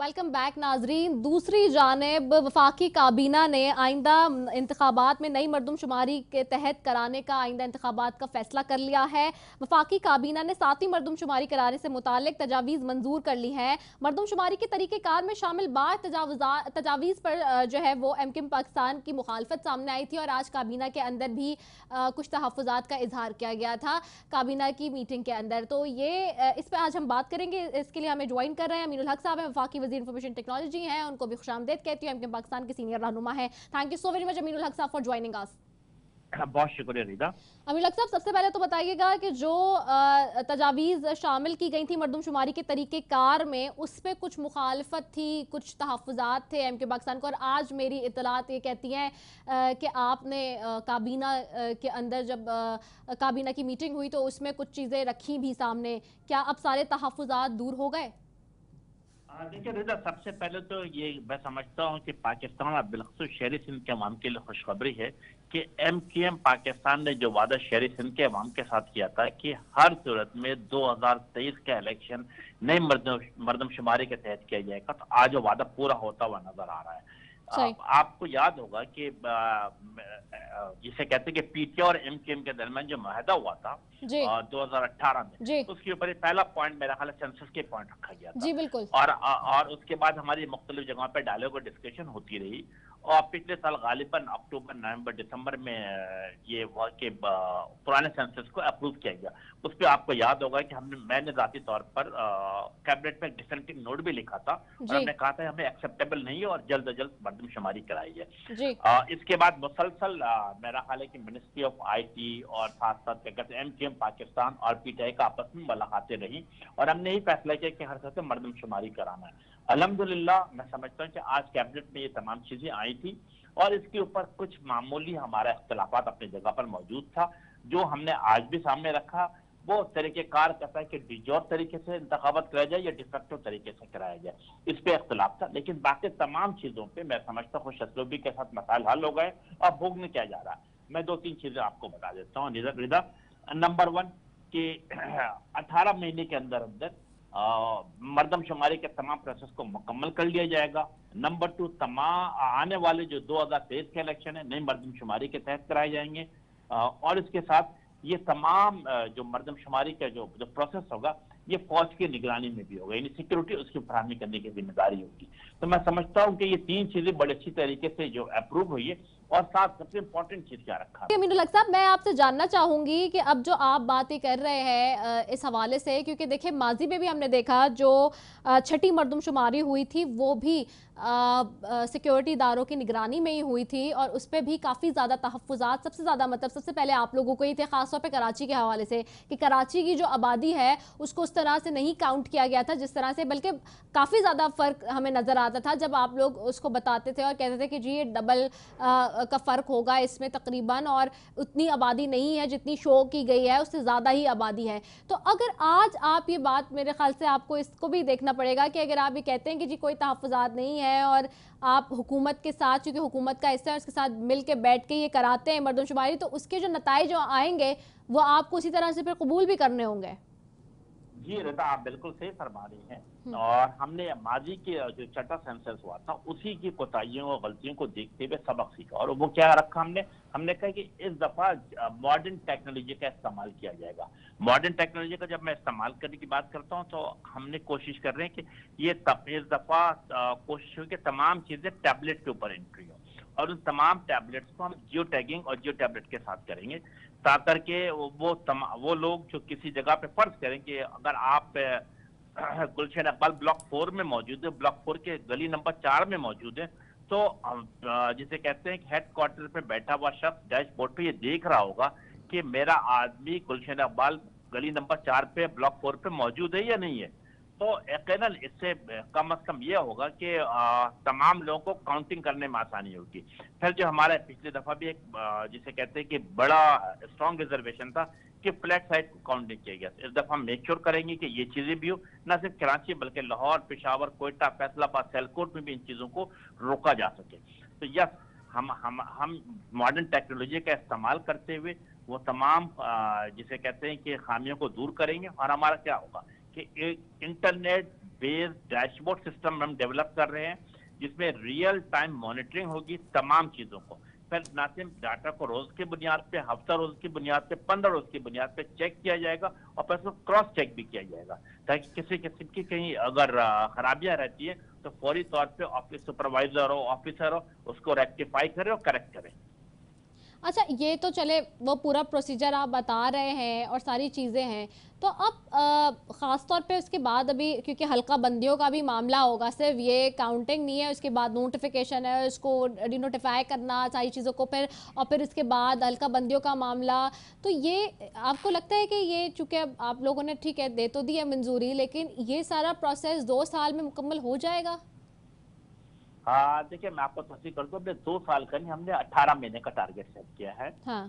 Welcome back नाजरीन। दूसरी जानिब वफाकी काबीना ने आइंदा इंतखाबात में नई मरदमशुमारी के तहत कराने का आइंदा इंतखाबात का फैसला कर लिया है। वफाकी काबीना ने 7वीं मरदमशुमारी कराने से मुतालिक तजावीज़ मंजूर कर ली है। मरदमशुमारी के तरीक़ेकार में शामिल बाद तजावीज़ पर जो है वो MKM पाकिस्तान की मुखालफत सामने आई थी और आज काबीना के अंदर भी कुछ तहफ़्फ़ुज़ात का इजहार किया गया था काबीना की मीटिंग के अंदर। तो ये इस पर आज हम बात करेंगे। इसके लिए हमें ज्वाइन कर रहे हैं अमीनुल हक साहब हैं, वफाकी वज़ीर इंफॉर्मेशन टेक्नोलॉजी हैं, उनको भी खुशामदीद कहती हूँ। MKM पाकिस्तान के सीनियर रहनुमा हैं। Thank you so very much Aminul हक साहब फॉर ज्वाइनिंग अस। बहुत शुक्रिया रिदा। अमीनुल हक साहब, सबसे पहले तो बताइएगा कि जो तजावीज़ शामिल की गई थी मरदमशुमारी के तरीक़ेकार में, उस पर कुछ मुखालफत थी, कुछ तहफ़्फ़ुज़ात थे MKM पाकिस्तान को, और आज मेरी इत्तलात ये कहती हैं कि आपने काबीना के अंदर जब काबीना की मीटिंग हुई तो उसमें कुछ चीज़ें रखी भी सामने। क्या अब सारे तहफ़्फ़ुज़ात दूर हो गए? देखिए रिदा, सबसे पहले तो ये मैं समझता हूँ कि पाकिस्तान और बिलखुसूस शहरी सिंध के अवाम के लिए खुशखबरी है कि MKM पाकिस्तान ने जो वादा शहरी सिंध के अवाम के साथ किया था कि हर सूरत में 2023 का इलेक्शन नई मरदमशुमारी के तहत किया जाएगा, तो आज वो वादा पूरा होता हुआ नजर आ रहा है। आपको याद होगा कि जिसे कहते हैं कि PTI और MKM के दरमियान जो मुआहदा हुआ था 2018 में, उसके ऊपर पहला पॉइंट मेरा ख्याल सेंसस के पॉइंट रखा गया था। जी बिल्कुल। और उसके बाद हमारी मुख्तलिफ जगहों पर डायलॉग और डिस्कशन होती रही, और पिछले साल गालिबन अक्टूबर, नवंबर, दिसंबर में ये हुआ कि पुराने सेंसस को अप्रूव किया गया। उस पर आपको याद होगा कि मैंने ज़ाती तौर पर कैबिनेट में डिसेंटिंग नोट भी लिखा था और हमने कहा था हमें एक्सेप्टेबल नहीं है और जल्द अज जल्द मरदमशुमारी कराई है। इसके बाद मुसलसल मेरा ख्याल है कि मिनिस्ट्री ऑफ IT और साथ साथ MKM पाकिस्तान और PTI का आपस में मुलाकातें रही और हमने ही फैसला किया कि हर तरह से मरदमशुमारी कराना है। अल्हम्दुलिल्लाह मैं समझता हूँ कि आज कैबिनेट में ये तमाम चीजें आई थी और इसके ऊपर कुछ मामूली हमारा इख्तलाफात अपनी जगह पर मौजूद था, जो हमने आज भी सामने रखा। वो तरीक़ेकार कहता है कि डिजोर तरीके से इंतखाबात कराया जाए या डिफेक्टिव तरीके से कराया जाए, इस पे इख्तलाफ था। लेकिन बाकी तमाम चीजों पे मैं समझता हूँ खुशअस्लूबी के साथ मसाइल हल हो गए और भोग में किया जा रहा है। मैं 2-3 चीजें आपको बता देता हूँ रिदा। नंबर 1 कि 18 महीने के अंदर अंदर मरदमशुमारी के तमाम प्रोसेस को मुकम्मल कर लिया जाएगा। नंबर 2, तमाम आने वाले जो 2023 के इलेक्शन है नई मरदमशुमारी के तहत कराए जाएंगे और इसके साथ ये तमाम जो मरदमशुमारी का जो प्रोसेस होगा ये फौज की निगरानी में भी होगा, यानी सिक्योरिटी उसकी फराहमी करने की जिम्मेदारी होगी। तो मैं समझता हूँ कि ये 3 चीजें बड़े अच्छी तरीके से जो अप्रूव हुई है। और साथ सबसे इंपॉर्टेंट चीज क्या रखा है अमीनुल हक साहब, मैं आपसे जानना चाहूंगी कि अब जो आप बातें कर रहे हैं इस हवाले से, क्योंकि देखिए माजी में भी हमने देखा जो छठी मरदमशुमारी हुई थी वो भी सिक्योरिटी इदारों की निगरानी में ही हुई थी और उस पर भी काफ़ी ज़्यादा तहफ़्फ़ुज़ात, सबसे ज़्यादा मतलब सबसे पहले आप लोगों को ही थे, ख़ासतौर पे कराची के हवाले से कि कराची की जो आबादी है उसको उस तरह से नहीं काउंट किया गया था जिस तरह से, बल्कि काफ़ी ज़्यादा फ़र्क हमें नज़र आता था जब आप लोग उसको बताते थे और कहते थे कि जी ये डबल का फ़र्क होगा इसमें तकरीबन, और उतनी आबादी नहीं है जितनी शो की गई है, उससे ज़्यादा ही आबादी है। तो अगर आज आप ये बात, मेरे ख्याल से आपको इसको भी देखना पड़ेगा कि अगर आप ये कहते हैं कि जी कोई तहफ़्फ़ुज़ात नहीं है और आप हुकूमत के साथ, क्योंकि हुकूमत का हिस्सा है, उसके साथ मिल के बैठ के ये कराते हैं मरदमशुमारी, तो उसके जो नताइज जो आएंगे वो आपको उसी तरह से फिर कबूल भी करने होंगे। जी रिदा, आप बिल्कुल सही फरमा रही हैं और हमने माजी के जो छठा सेंसस हुआ था उसी की कोताहियों और गलतियों को देखते हुए सबक सीखा और वो क्या रखा हमने कहा कि इस दफा मॉडर्न टेक्नोलॉजी का इस्तेमाल किया जाएगा। मॉडर्न टेक्नोलॉजी का जब मैं इस्तेमाल करने की बात करता हूँ तो हमने कोशिश कर रहे हैं कि इस दफा कोशिश हो कि तमाम चीजें टैबलेट के ऊपर एंट्री हो और उन तमाम टैबलेट्स को हम जियो टैगिंग और जियो टैबलेट के साथ करेंगे, ताकि करके वो लोग जो किसी जगह पे फर्ज करें कि अगर आप गुलशन इकबाल ब्लॉक 4 में मौजूद है, ब्लॉक 4 के गली नंबर 4 में मौजूद है, तो जिसे कहते हैं कि हेड क्वार्टर पे बैठा हुआ शख्स डैशबोर्ड पे ये देख रहा होगा कि मेरा आदमी गुलशन इकबाल गली नंबर 4 पे ब्लॉक 4 पे मौजूद है या नहीं है। तो यकीनन इससे कम अज कम यह होगा कि तमाम लोगों को काउंटिंग करने में आसानी होगी। फिर जो हमारा पिछले दफा भी एक जिसे कहते हैं कि बड़ा स्ट्रॉन्ग रिजर्वेशन था कि फ्लैट साइड को काउंट नहीं किया गया, इस दफा हम मेक श्योर करेंगे कि ये चीजें भी हो, न सिर्फ कराची बल्कि लाहौर, पेशावर, कोयटा, फैसलाबाद, सियालकोट में भी इन चीजों को रोका जा सके। तो यस, हम मॉडर्न टेक्नोलॉजी का इस्तेमाल करते हुए वो तमाम जिसे कहते हैं कि खामियों को दूर करेंगे और हमारा क्या होगा कि एक इंटरनेट बेस्ड डैशबोर्ड सिस्टम हम डेवलप कर रहे हैं, जिसमें रियल टाइम मॉनिटरिंग होगी तमाम चीजों को। फिर ना सिर्फ डाटा को रोज की बुनियाद पे, हफ्ता रोज की बुनियाद पे, 15 रोज की बुनियाद पे चेक किया जाएगा, और फिर उसको क्रॉस चेक भी किया जाएगा, ताकि किसी किस्म की कहीं अगर खराबियां रहती है तो फौरी तौर पे ऑफिस सुपरवाइजर हो, ऑफिसर हो, उसको रेक्टिफाई करे और करेक्ट करे। अच्छा, ये तो चले वो पूरा प्रोसीजर आप बता रहे हैं और सारी चीज़ें हैं, तो अब ख़ास तौर पे उसके बाद अभी क्योंकि हल्का बंदियों का भी मामला होगा, सिर्फ ये काउंटिंग नहीं है, उसके बाद नोटिफिकेशन है, उसको डिनोटिफाई करना सारी चीज़ों को, फिर और फिर इसके बाद हल्का बंदियों का मामला। तो ये आपको लगता है कि ये चूँकि अब आप लोगों ने ठीक है दे तो दी है मंजूरी, लेकिन ये सारा प्रोसेस 2 साल में मुकम्मल हो जाएगा? हाँ देखिए, मैं आपको तस्दीक कर दूं, हमने 2 साल का नहीं, हमने 18 महीने का टारगेट सेट किया है। हाँ।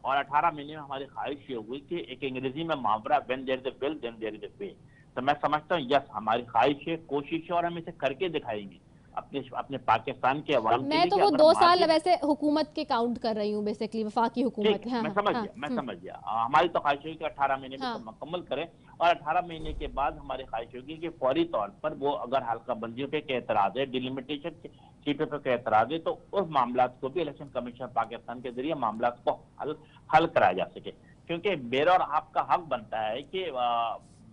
और 18 महीने में हमारी ख्वाहिश ये हुई कि एक अंग्रेजी में मुहावरा, when there is a will then there is a way. तो मैं समझता हूँ यस, हमारी ख्वाहिश है, कोशिश है, और हम इसे करके दिखाएंगे अपने अपने पाकिस्तान के अवाम के मैं लिए तो कि वो अगर 2 साल मार्जिन। वैसे हुकूमत के काउंट कर रही हूँ, बेसिकली वफाकी ठीक हुकूमत। है, हाँ मैं हाँ समझ हाँ। गया, मैं समझ गया। हमारी तो ख्वाहिश होगी कि 18 महीने में तो हाँ। मुकम्मल करें, और 18 महीने के बाद हमारी ख्वाहिश होगी कि फौरी तौर पर वो अगर हल्का बंदियों पे के एतराज है, डिलिमिटेशन चीफों पे एतराज है, तो उस मामला को भी इलेक्शन कमीशन पाकिस्तान के जरिए मामला को हल कराया जा सके। क्योंकि मेरा और आपका हक बनता है कि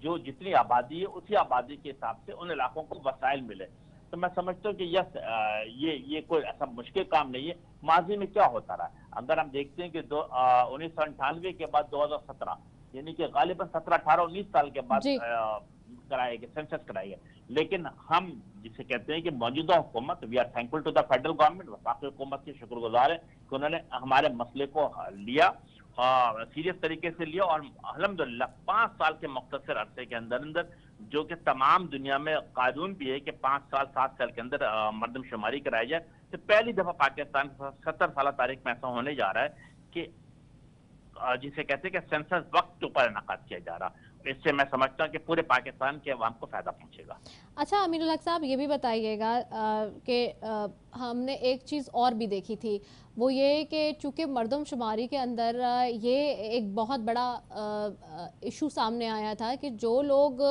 जो जितनी आबादी है उसी आबादी के हिसाब से उन इलाकों को वसाइल मिले। तो मैं समझता हूँ कि यस, ये कोई ऐसा मुश्किल काम नहीं है। माजी में क्या होता रहा, अगर हम देखते हैं कि 1998 के बाद 2017, यानी कि गालिबन 17, 18, 19 साल के बाद जी। कराए गए, सेंसस कराए गए। लेकिन हम जिसे कहते हैं कि मौजूदा हुकूमत, we are thankful to the federal government, वफाकी हुकूमत के शुक्रगुजार है कि उन्होंने हमारे मसले को लिया, सीरियस तरीके से लिया, और अल्हम्दुलिल्लाह 5 साल के मुख्तसर अरसे के अंदर अंदर, जो कि तमाम दुनिया में कानून भी है कि 5 साल 7 साल के अंदर मरदमशुमारी कराई जाए, तो पहली दफा पाकिस्तान 70 साल तारीख में ऐसा होने जा रहा है कि जिसे कहते हैं कि सेंसस वक्त के ऊपर इनकाद किया जा रहा। इससे मैं समझता हूँ कि पूरे पाकिस्तान के अवाम को फायदा पहुंचेगा। अच्छा अमीनुल हक साहब, ये भी बताइएगा कि हमने एक चीज़ और भी देखी थी, वो ये कि चूँकि मर्दमशुमारी के अंदर ये एक बहुत बड़ा इशू सामने आया था कि जो लोग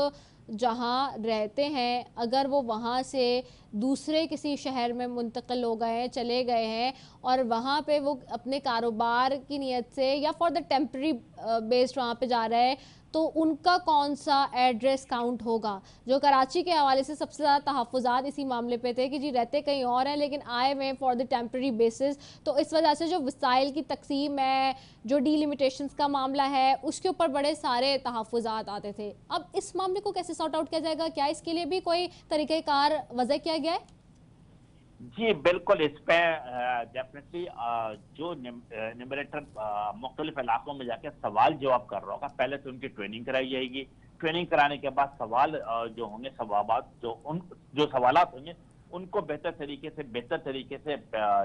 जहाँ रहते हैं, अगर वो वहाँ से दूसरे किसी शहर में मुंतकिल हो गए हैं, चले गए हैं, और वहाँ पे वो अपने कारोबार की नीयत से या फॉर द टेम्पररी बेस्ड वहाँ पे जा रहे हैं, तो उनका कौन सा एड्रेस काउंट होगा? जो कराची के हवाले से सबसे ज़्यादा तहफ़्फ़ुज़ात इसी मामले पे थे कि जी रहते कहीं और हैं लेकिन आए हुए फॉर द टेम्पररी बेसिस, तो इस वजह से जो वसाइल की तकसीम है, जो डीलिमिटेशंस का मामला है, उसके ऊपर बड़े सारे तहफ़्फ़ुज़ात आते थे। अब इस मामले को कैसे सॉर्ट आउट किया जाएगा? क्या इसके लिए भी कोई तरीक़ेकार वज़ह किया गया है? जी बिल्कुल, इस पे डेफिनेटली जो न्यूमरेटर मुख्तलिफ इलाकों में जाके सवाल जवाब कर रहा होगा, पहले तो उनकी ट्रेनिंग कराई जाएगी। ट्रेनिंग कराने के बाद सवाल जो होंगे, सवाबात जो सवालात होंगे, उनको बेहतर तरीके से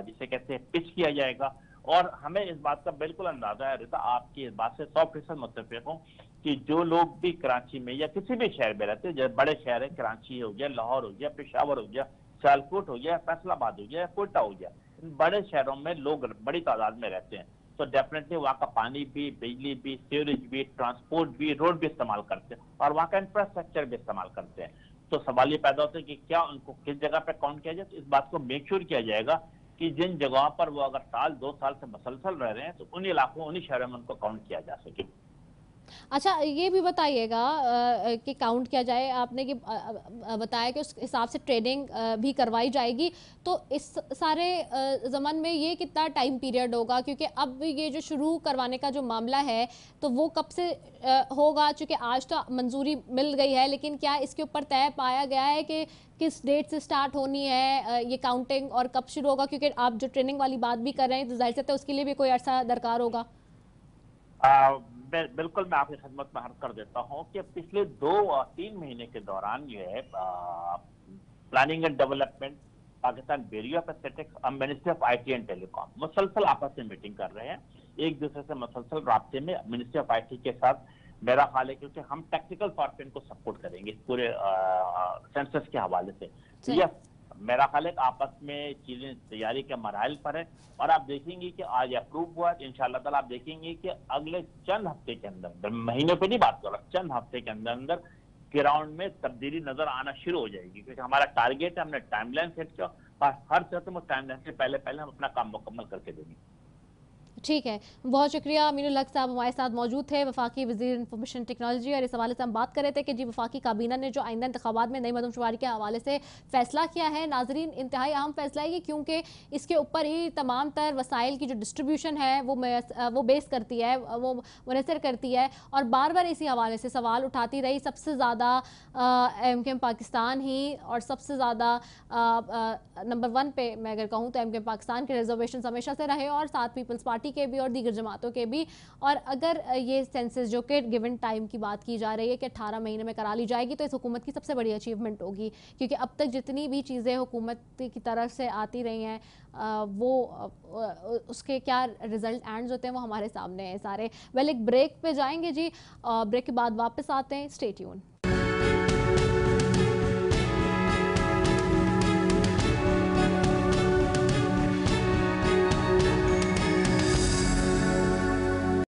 जिसे कहते हैं पिच किया जाएगा। और हमें इस बात का बिल्कुल अंदाजा है रिता, आपकी इस बात से 100% मुत्तफिक हूँ कि जो लोग भी कराची में या किसी भी शहर में रहते हैं, जैसे बड़े शहर है, कराची हो गया, लाहौर हो गया, पेशावर हो गया, सियालकोट हो गया, फैसलाबाद हो गया, कोयटा हो गया, इन बड़े शहरों में लोग बड़ी तादाद में रहते हैं, तो डेफिनेटली वहाँ का पानी भी, बिजली भी, सीवरेज भी, ट्रांसपोर्ट भी, रोड भी इस्तेमाल करते हैं, और वहाँ का इंफ्रास्ट्रक्चर भी इस्तेमाल करते हैं। तो सवाल ये पैदा होता है कि क्या उनको किस जगह पे काउंट किया जाए। तो इस बात को मेक श्योर किया जाएगा कि जिन जगहों पर वो अगर साल 2 साल से मसलसल रह रहे हैं, तो उन इलाकों, उन्हीं शहरों में उनको काउंट किया जा सके। अच्छा ये भी बताइएगा कि काउंट किया जाए, आपने कि बताया कि उस हिसाब से ट्रेनिंग भी करवाई जाएगी, तो इस सारे ज़मान में ये कितना टाइम पीरियड होगा? क्योंकि अब ये जो शुरू करवाने का जो मामला है तो वो कब से होगा? चूँकि आज तो मंजूरी मिल गई है, लेकिन क्या इसके ऊपर तय पाया गया है कि किस डेट से स्टार्ट होनी है ये काउंटिंग और कब शुरू होगा? क्योंकि आप जो ट्रेनिंग वाली बात भी कर रहे हैं तो जाहिर सी बात है उसके लिए भी कोई अरसा दरकार होगा। बिल्कुल, मैं आपकी खिदमत में अर्ज कर देता हूँ कि पिछले 2-3 महीने के दौरान जो है planning and development, Pakistan bureau of statistics और ministry of IT and telecom मुसलसल आपस में मीटिंग कर रहे हैं, एक दूसरे से मुसलसल राब्ते में। मिनिस्ट्री ऑफ आईटी के साथ मेरा ख्याल है क्योंकि हम टेक्निकल तौर पर इनको सपोर्ट करेंगे पूरे सेंसस के हवाले से। यस, मेरा ख्याल है आपस में चीजें तैयारी के मराहल पर है, और आप देखेंगे कि आज अप्रूव हुआ, इंशाअल्लाह ताला आप देखेंगे कि अगले चंद हफ्ते के अंदर, महीनों पे नहीं बात कर रहा, चंद हफ्ते के अंदर अंदर ग्राउंड में तब्दीली नजर आना शुरू हो जाएगी, क्योंकि हमारा टारगेट है, हमने टाइमलाइन सेट किया, हर तरह से टाइमलाइन से पहले पहले हम अपना काम मुकम्मल करके देंगे। ठीक है, बहुत शुक्रिया। अमीनुल हक साहब हमारे साथ मौजूद थे, वफाकी वज़ीर इंफॉर्मेशन टेक्नोलॉजी, और इस हवाले से हम बात कर रहे थे कि जी वफाकी काबीना ने जो आइंदा इंतखाबात में नई मरदमशुमारी के हवाले से फ़ैसला किया है, नाजरीन इंतहाई अहम फ़ैसला है, क्योंकि इसके ऊपर ही तमाम तर वसाइल की जो डिस्ट्रीब्यूशन है वो बेस करती है, वो मुनसर करती है, और बार बार इसी हवाले से सवाल उठाती रही। सबसे ज़्यादा MKM पाकिस्तान ही, और सबसे ज़्यादा नंबर 1 पे मैं अगर कहूँ तो MKM पाकिस्तान के रिजर्वेशन हमेशा से रहे, और साथ पीपल्स पार्टी के भी और दीगर जमातों के भी। और अगर ये सेंसस जो कि गिवन टाइम की बात की जा रही है कि 18 महीने में करा ली जाएगी, तो इस हुकूमत की सबसे बड़ी अचीवमेंट होगी, क्योंकि अब तक जितनी भी चीज़ें हुकूमत की तरफ से आती रही हैं वो उसके क्या रिजल्ट एंड्स होते हैं वो हमारे सामने हैं सारे। वेल, एक ब्रेक पे जाएंगे जी, ब्रेक के बाद वापस आते हैं। Stay tune.